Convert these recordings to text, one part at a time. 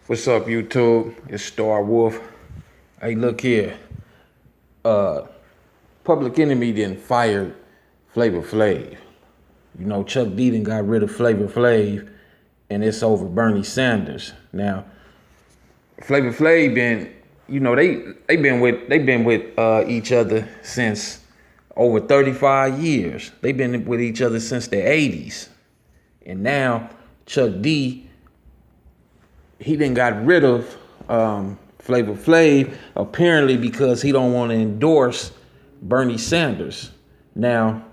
What's up, YouTube? It's Starwolf. Hey, look here. Uh, Public Enemy didn't fire Flavor Flav. You know, Chuck D done got rid of Flavor Flav, and it's over Bernie Sanders. Now, Flavor Flav been, they've been with each other since over 35 years. They've been with each other since the 80s, and now Chuck D he done got rid of Flavor Flav apparently because he don't want to endorse Bernie Sanders. Now,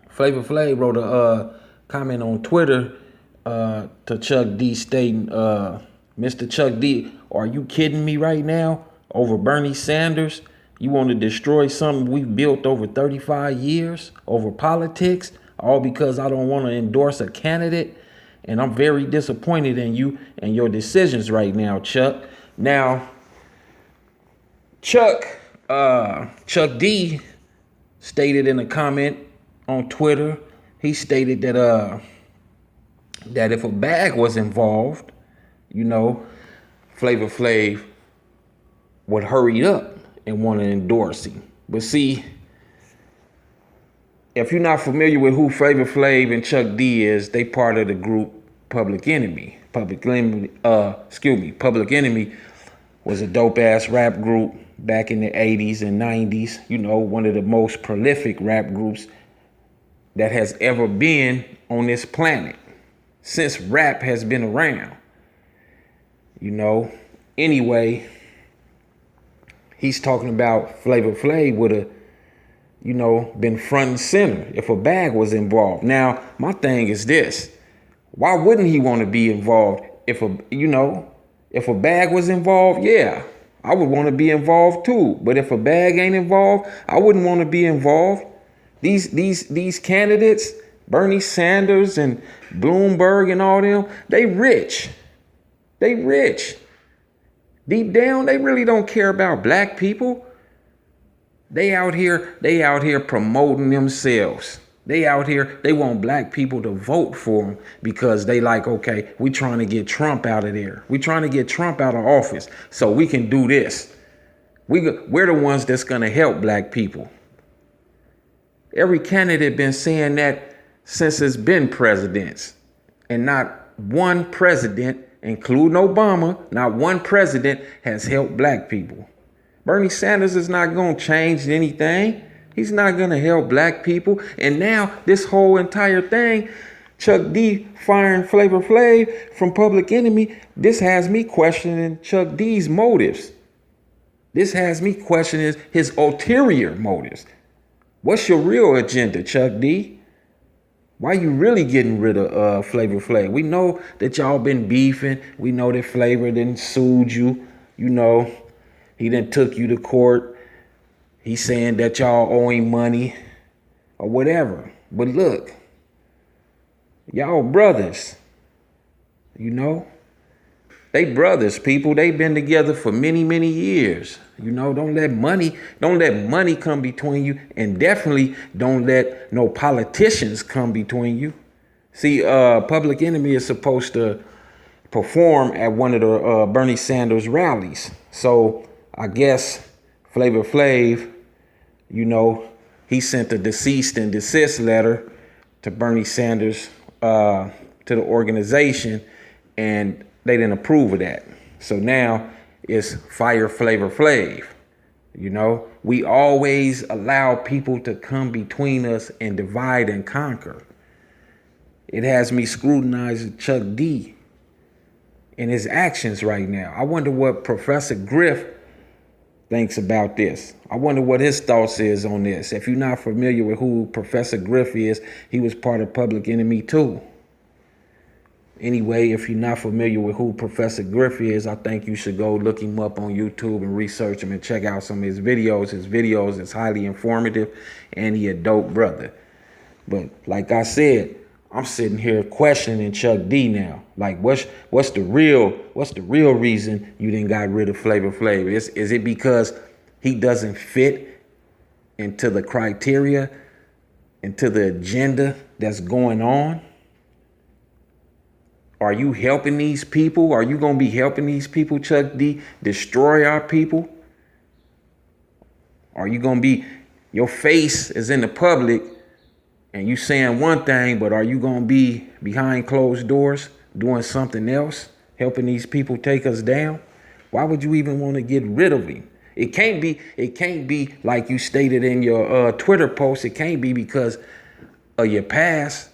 Flavor Flav wrote a comment on Twitter to Chuck D stating, Mr. Chuck D, are you kidding me right now over Bernie Sanders? You want to destroy something we've built over 35 years over politics, all because I don't want to endorse a candidate? And I'm very disappointed in you and your decisions right now, Chuck. Now, Chuck D stated in a comment on Twitter, he stated that if a bag was involved, you know, Flavor Flav would hurry up and want to endorse him. But see, if you're not familiar with who Flavor Flav and Chuck D is, they part of the group Public Enemy. Public Enemy was a dope ass rap group back in the 80s and 90s. You know, one of the most prolific rap groups that has ever been on this planet since rap has been around. You know, anyway, he's talking about Flavor Flav would have, been front and center if a bag was involved. Now, my thing is this. Why wouldn't he want to be involved if a bag was involved? Yeah, I would want to be involved too. But if a bag ain't involved, I wouldn't want to be involved. These candidates, Bernie Sanders and Bloomberg and all them, they rich. They rich. Deep down, they really don't care about black people. They out here promoting themselves. They out here, they want black people to vote for them because they like, okay, we trying to get Trump out of there. We trying to get Trump out of office so we can do this. We're the ones that's going to help black people. Every candidate been saying that since it's been presidents. And not one president, including Obama, not one president has helped black people. Bernie Sanders is not going to change anything. He's not going to help black people. And now this whole entire thing, Chuck D firing Flavor Flav from Public Enemy, this has me questioning Chuck D's motives. This has me questioning his ulterior motives. What's your real agenda, Chuck D? Why you really getting rid of Flavor Flav? We know that y'all been beefing. We know that Flavor done sued you. You know, he done took you to court. He's saying that y'all owe him money or whatever. But look, y'all brothers, they brothers, people. They've been together for many, many years. Don't let money come between you, and definitely don't let no politicians come between you. See, Public Enemy is supposed to perform at one of the Bernie Sanders rallies. So I guess Flavor Flav, he sent a cease and desist letter to Bernie Sanders, to the organization, and they didn't approve of that. So now it's fire Flavor Flav. We always allow people to come between us and divide and conquer. It has me scrutinizing Chuck D and his actions right now. I wonder what Professor Griff thinks about this. I wonder what his thoughts is on this. If you're not familiar with who Professor Griff is, he was part of Public Enemy too. Anyway, if you're not familiar with who Professor Griff is, I think you should go look him up on YouTube and research him and check out some of his videos. His videos is highly informative, and he a dope brother. But like I said, I'm sitting here questioning Chuck D now. Like, what's the real reason you didn't got rid of Flavor Flav? Is it because he doesn't fit into the criteria, into the agenda that's going on? Are you helping these people? Are you going to be helping these people, Chuck D, destroy our people? Are you going to be, your face is in the public and you saying one thing, but are you going to be behind closed doors doing something else, helping these people take us down? Why would you even want to get rid of him? It can't be like you stated in your Twitter post. It can't be because of your past.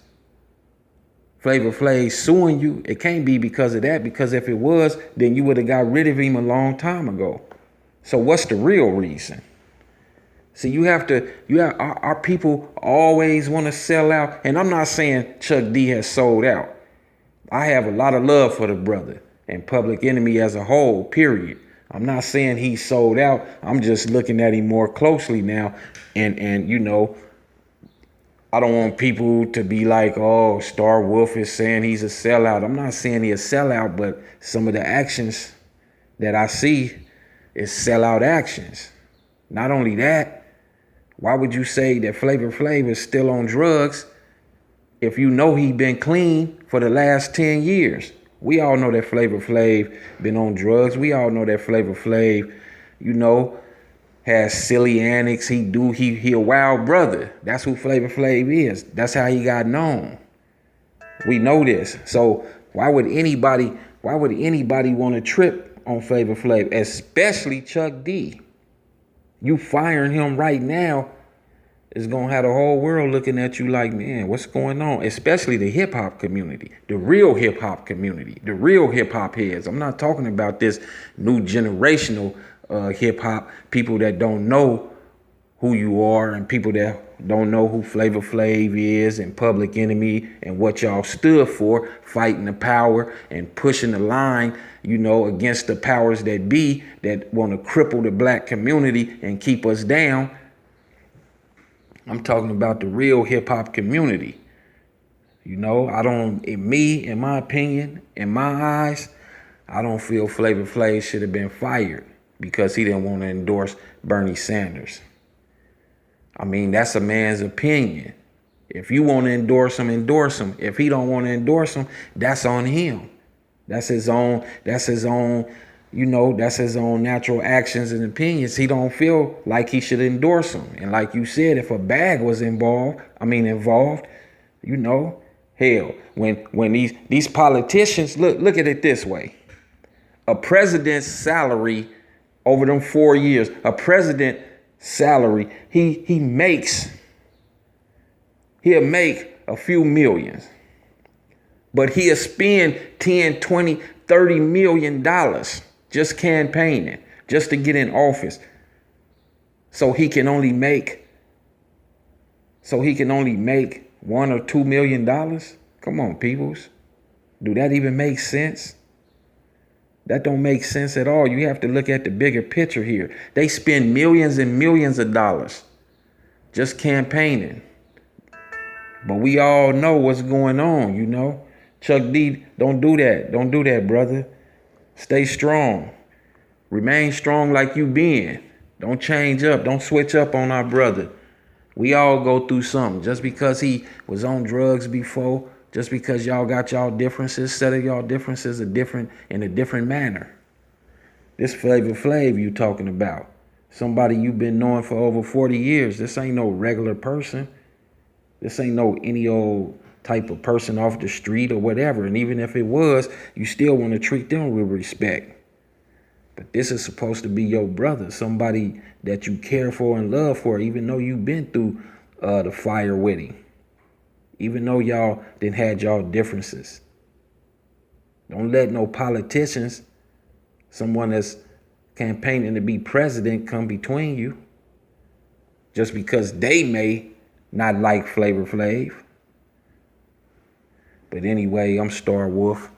Flavor Flav suing you. It can't be because of that, because if it was, then you would have got rid of him a long time ago. So what's the real reason? See, our people always want to sell out. And I'm not saying Chuck D has sold out. I have a lot of love for the brother and Public Enemy as a whole, period. I'm not saying he sold out. I'm just looking at him more closely now. And you know, I don't want people to be like, oh, Starwolf is saying he's a sellout. I'm not saying he's a sellout, but some of the actions that I see is sellout actions. Not only that, why would you say that Flavor Flav is still on drugs if you know he been clean for the last 10 years? We all know that Flavor Flav been on drugs. We all know that Flavor Flav, you know, has silly antics. He a wild brother. That's who Flavor Flav is. That's how he got known. We know this. So why would anybody want to trip on Flavor Flav, especially Chuck D? You firing him right now is gonna have the whole world looking at you like, man, what's going on? Especially the hip hop community, the real hip hop community, the real hip hop heads. I'm not talking about this new generational hip hop, people that don't know who you are and people that don't know who Flavor Flav is and Public Enemy and what y'all stood for, fighting the power and pushing the line, you know, against the powers that be that want to cripple the black community and keep us down. I'm talking about the real hip hop community. You know, in my opinion, in my eyes, I don't feel Flavor Flav should have been fired because he didn't want to endorse Bernie Sanders. I mean, that's a man's opinion. If you want to endorse him, endorse him. If he don't want to endorse him, that's on him. That's his own, you know, that's his own natural actions and opinions. He don't feel like he should endorse him. And like you said, if a bag was involved, you know, hell, when these politicians, look at it this way. A president's salary over them 4 years, a president salary, he'll make a few millions, but he'll spend 10, 20, 30 million dollars just campaigning, just to get in office. So he can only make $1 or $2 million. Come on, peoples. Do that even make sense? That don't make sense at all. You have to look at the bigger picture here. They spend millions and millions of dollars just campaigning. But we all know what's going on, you know. Chuck D, don't do that. Don't do that, brother. Stay strong. Remain strong like you been. Don't change up. Don't switch up on our brother. We all go through something. Just because he was on drugs before, just because y'all got y'all differences, settle y'all differences in a different manner. This Flavor Flav you talking about, somebody you've been knowing for over 40 years. This ain't no regular person. This ain't no any old type of person off the street or whatever. And even if it was, you still want to treat them with respect. But this is supposed to be your brother, somebody that you care for and love for, even though you've been through the fire with him. Even though y'all done had y'all differences. Don't let no politicians, someone that's campaigning to be president, come between you. Just because they may not like Flavor Flav. But anyway, I'm Starwolf.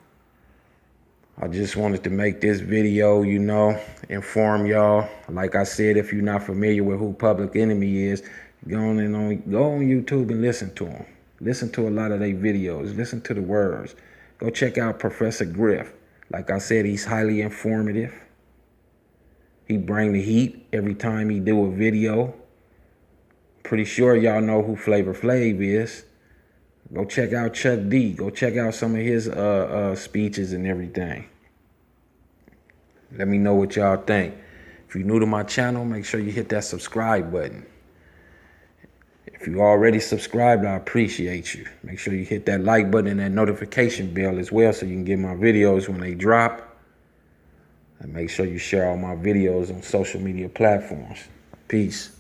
I just wanted to make this video, you know, inform y'all. Like I said, if you're not familiar with who Public Enemy is, go on YouTube and listen to him. Listen to a lot of their videos. Listen to the words. Go check out Professor Griff. Like I said, he's highly informative. He bring the heat every time he do a video. Pretty sure y'all know who Flavor Flav is. Go check out Chuck D. Go check out some of his speeches and everything. Let me know what y'all think. If you're new to my channel, make sure you hit that subscribe button. If you already subscribed, I appreciate you. Make sure you hit that like button and that notification bell as well so you can get my videos when they drop. And make sure you share all my videos on social media platforms. Peace.